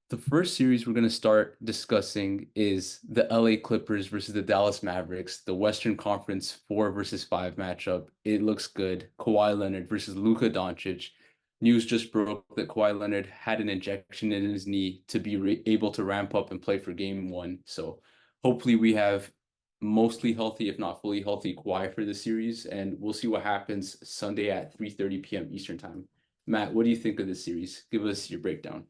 The first series we're going to start discussing is the LA Clippers versus the Dallas Mavericks, the Western Conference 4 versus 5 matchup. It looks good. Kawhi Leonard versus Luka Doncic. News just broke that Kawhi Leonard had an injection in his knee to be able to ramp up and play for game one. So hopefully we have mostly healthy, if not fully healthy, Kawhi for the series, and we'll see what happens Sunday at 3:30 p.m. Eastern Time. Matt, what do you think of this series? Give us your breakdown.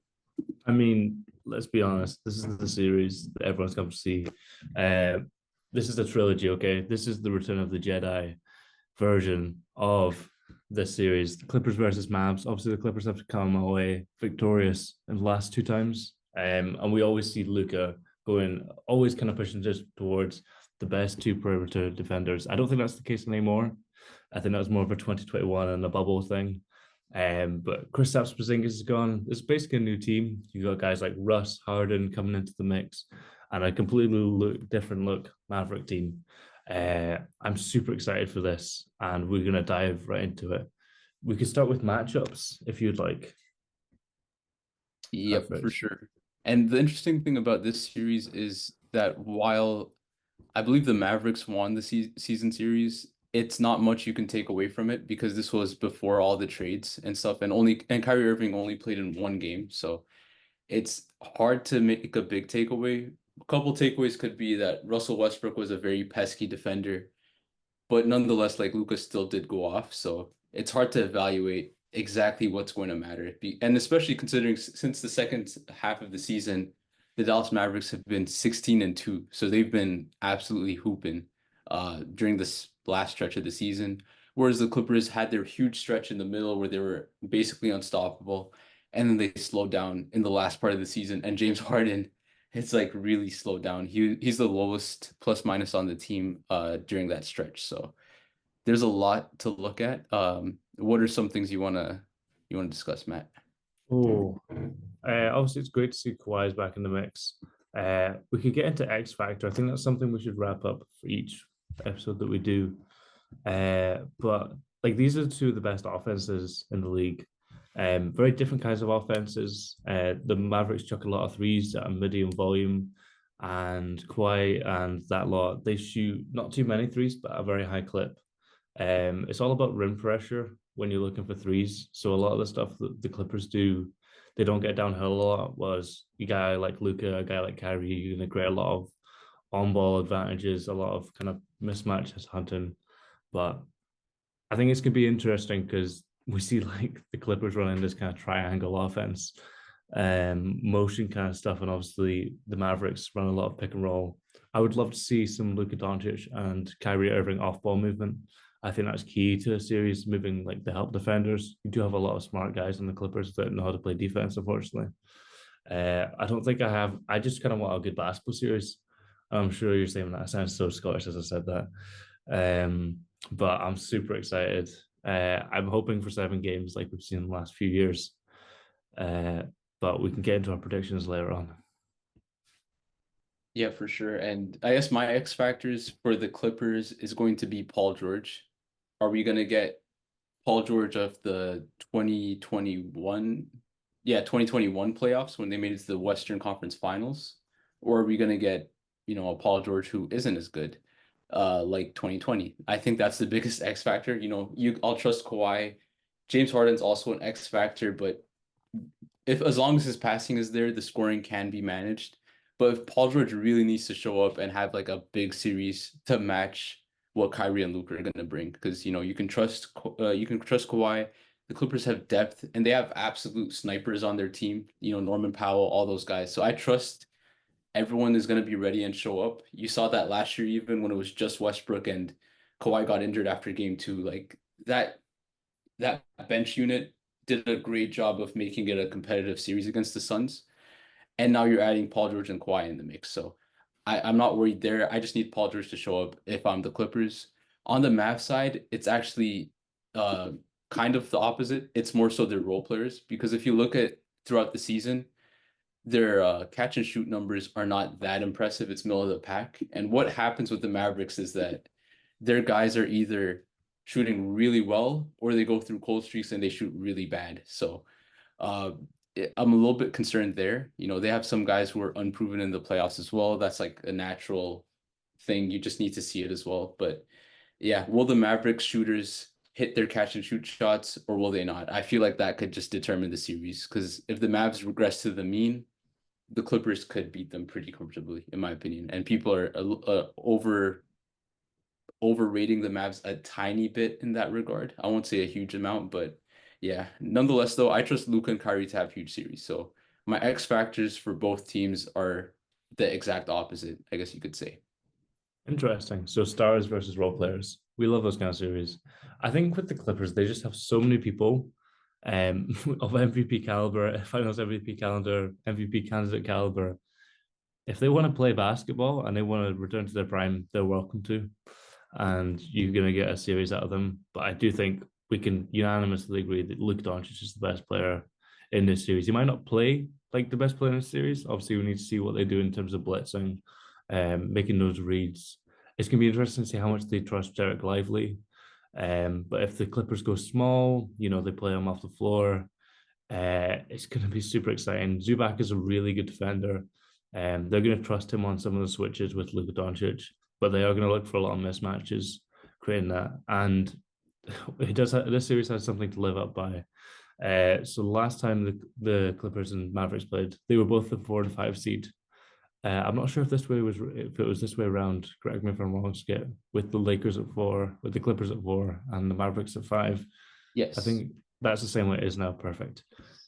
I mean, let's be honest. This is the series that everyone's come to see. Uh, this is the trilogy, okay? This is the Return of the Jedi version of this series. The Clippers versus Mavs. Obviously, the Clippers have to come away victorious in the last two times. And we always see Luca going, always kind of pushing just towards the best two perimeter defenders. I don't think that's the case anymore. I think that was more of a 2021 and a bubble thing. But Kristaps Porzingis is gone. It's basically a new team. You got guys like Russ, Harden coming into the mix, and a completely different look Maverick team. I'm super excited for this, and we're gonna dive right into it. We could start with matchups if you'd like. Yep, for Perfect. sure. And the interesting thing about this series is that while I believe the Mavericks won the season series, it's not much you can take away from it because this was before all the trades and stuff, and Kyrie Irving only played in one game, so it's hard to make a big takeaway. A couple takeaways could be that Russell Westbrook was a very pesky defender, but nonetheless, like Lucas still did go off, so it's hard to evaluate exactly what's going to matter. And especially considering since the second half of the season, the Dallas Mavericks have been 16-2, so they've been absolutely hooping during this last stretch of the season. Whereas the Clippers had their huge stretch in the middle where they were basically unstoppable, and then they slowed down in the last part of the season. And James Harden, it's like really slowed down. He's the lowest plus minus on the team during that stretch. So there's a lot to look at. What are some things you wanna discuss, Matt? Oh, obviously it's great to see Kawhi's back in the mix. We could get into X Factor. I think that's something we should wrap up for each episode that we do. But like these are two of the best offenses in the league. Very different kinds of offenses. The Mavericks chuck a lot of threes at a medium volume, and Kawhi and that lot they shoot not too many threes, but a very high clip. It's all about rim pressure when you're looking for threes. So a lot of the stuff that the Clippers do, they don't get downhill a lot. Was a guy like Luca, a guy like Kyrie, you're gonna create a lot of on-ball advantages, a lot of kind of mismatches hunting. But I think it's gonna be interesting because we see like the Clippers running this kind of triangle offense, motion kind of stuff, and obviously the Mavericks run a lot of pick and roll. I would love to see some Luka Doncic and Kyrie Irving off-ball movement. I think that's key to a series, moving like the help defenders. You do have a lot of smart guys in the Clippers that know how to play defense, unfortunately. I don't think I have. I just kind of want a good basketball series. I'm sure you're saying that. I sound so Scottish as I said that. But I'm super excited. I'm hoping for 7 games like we've seen in the last few years. Uh, but we can get into our predictions later on. Yeah, for sure. And I guess my X factors for the Clippers is going to be Paul George. Are we gonna get Paul George of the 2021, yeah, 2021 playoffs when they made it to the Western Conference Finals? Or are we gonna get, a Paul George who isn't as good, like 2020? I think that's the biggest X factor. I'll trust Kawhi. James Harden's also an X factor, but if as long as his passing is there, the scoring can be managed. But if Paul George really needs to show up and have like a big series to match what Kyrie and Luka are going to bring, because you can trust Kawhi. The Clippers have depth and they have absolute snipers on their team. Norman Powell, all those guys. So I trust everyone is going to be ready and show up. You saw that last year, even when it was just Westbrook and Kawhi got injured after game two. Like that bench unit did a great job of making it a competitive series against the Suns. And now you're adding Paul George and Kawhi in the mix. So I'm not worried there. I just need Paul George to show up if I'm the Clippers. On the Mavs side, it's actually uh, kind of the opposite. It's more so their role players because if you look at throughout the season, their catch and shoot numbers are not that impressive. It's middle of the pack. And what happens with the Mavericks is that their guys are either shooting really well or they go through cold streaks and they shoot really bad. So uh, I'm a little bit concerned there. You know, they have some guys who are unproven in the playoffs as well. That's like a natural thing. You just need to see it as well. But yeah, will the Mavericks shooters hit their catch and shoot shots or will they not? I feel like that could just determine the series because if the Mavs regress to the mean, the Clippers could beat them pretty comfortably, in my opinion. And people are overrating the Mavs a tiny bit in that regard. I won't say a huge amount, but yeah. Nonetheless, though, I trust Luka and Kyrie to have huge series. So my X factors for both teams are the exact opposite, I guess you could say. Interesting. So stars versus role players. We love those kind of series. I think with the Clippers, they just have so many people of MVP caliber, finals MVP calendar, MVP candidate caliber. If they want to play basketball and they want to return to their prime, they're welcome to. And you're going to get a series out of them. But I do think we can unanimously agree that Luka Doncic is the best player in this series. He might not play like the best player in this series. Obviously, we need to see what they do in terms of blitzing, making those reads. It's going to be interesting to see how much they trust Derek Lively. But if the Clippers go small, they play him off the floor. It's going to be super exciting. Zubac is a really good defender. They're going to trust him on some of the switches with Luka Doncic, but they are going to look for a lot of mismatches, creating that. And it does. This series has something to live up by. So last time the Clippers and Mavericks played, they were both the 4 and 5 seed. I'm not sure if it was this way around. Correct me if I'm wrong, Skip. With the Lakers at 4, with the Clippers at 4, and the Mavericks at 5. I Yes. think that's the same way it is now. Perfect.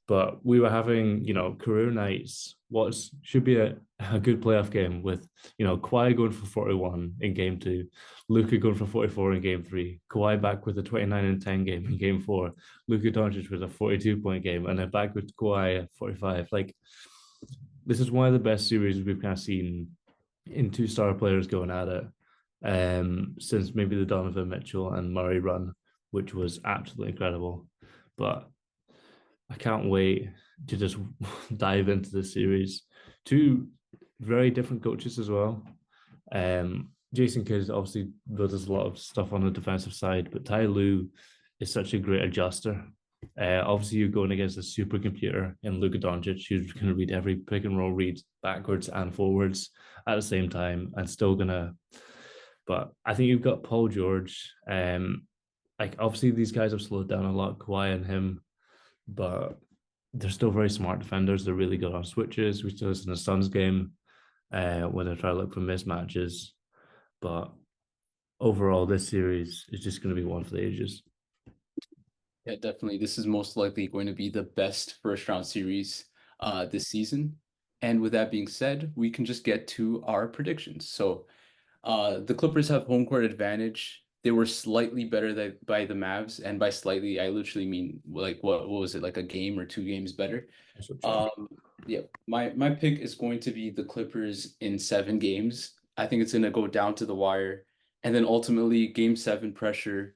But we were having, career nights. What should be a good playoff game with, Kawhi going for 41 in game 2, Luka going for 44 in game 3, Kawhi back with a 29 and 10 game in game 4, Luka Doncic with a 42-point game, and then back with Kawhi at 45. Like, this is one of the best series we've kind of seen in two-star players going at it since maybe the Donovan Mitchell and Murray run, which was absolutely incredible. But I can't wait to just dive into this series. Two very different coaches as well. Jason Kidd obviously does a lot of stuff on the defensive side, but Ty Lue is such a great adjuster. Obviously, you're going against a supercomputer in Luka Doncic, who's going to read every pick and roll read backwards and forwards at the same time, and still gonna. But I think you've got Paul George. Like obviously these guys have slowed down a lot, Kawhi and him, but they're still very smart defenders. They're really good on switches. We saw this in the Suns game when they try to look for mismatches. But overall, this series is just going to be one for the ages. Yeah, definitely. This is most likely going to be the best first round series this season. And with that being said, we can just get to our predictions. So the Clippers have home court advantage. They were slightly better by the Mavs, and by slightly, I literally mean like what was it, like a game or 2 games better? Um, yeah, my pick is going to be the Clippers in 7 games. I think it's going to go down to the wire, and then ultimately Game 7 pressure.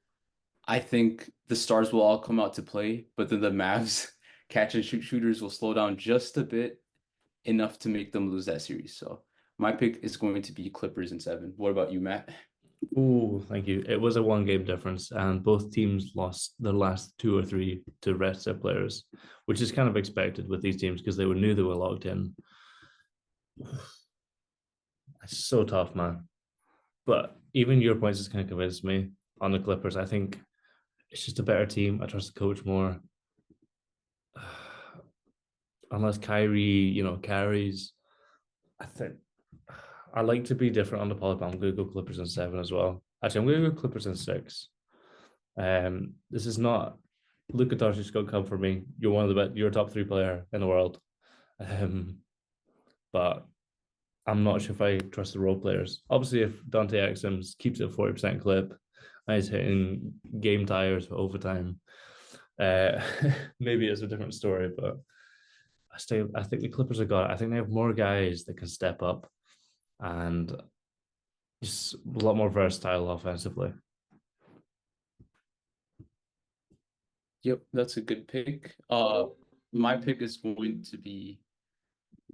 I think the stars will all come out to play, but then the Mavs catch and shoot shooters will slow down just a bit, enough to make them lose that series. So my pick is going to be Clippers in 7. What about you, Matt? Oh, thank you. It was a 1 game difference, and both teams lost the last 2 or 3 to rest their players, which is kind of expected with these teams because knew they were locked in. It's so tough, man. But even your points just kind of convinced me on the Clippers. I think it's just a better team. I trust the coach more. Unless Kyrie, carries. I think I like to be different on the pod, but I'm going to go Clippers in 7 as well. Actually, I'm going to go Clippers in 6. This is not Luka Doncic going to come for me. You're one of the best. You're a top 3 player in the world. But I'm not sure if I trust the role players. Obviously, if Dante Exums keeps it 40% clip, and he's hitting game tires for overtime, uh, maybe it's a different story. But I think the Clippers have got it. I think they have more guys that can step up and just a lot more versatile offensively. Yep, that's a good pick. My pick is going to be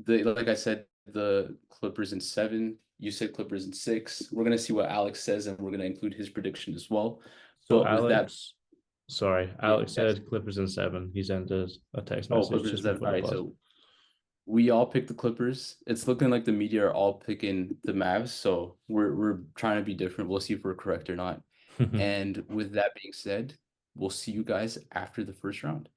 like I said, the Clippers in 7. You said Clippers in 6. We're gonna see what Alex says, and we're gonna include his prediction as well. So But with that, Alex, Sorry, Yeah, Alex yes. said Clippers in 7. He sent us a text Oh, message Clippers is just that before all the right? pause. So we all picked the Clippers. It's looking like the media are all picking the Mavs, so we're trying to be different. We'll see if we're correct or not. And with that being said, we'll see you guys after the first round.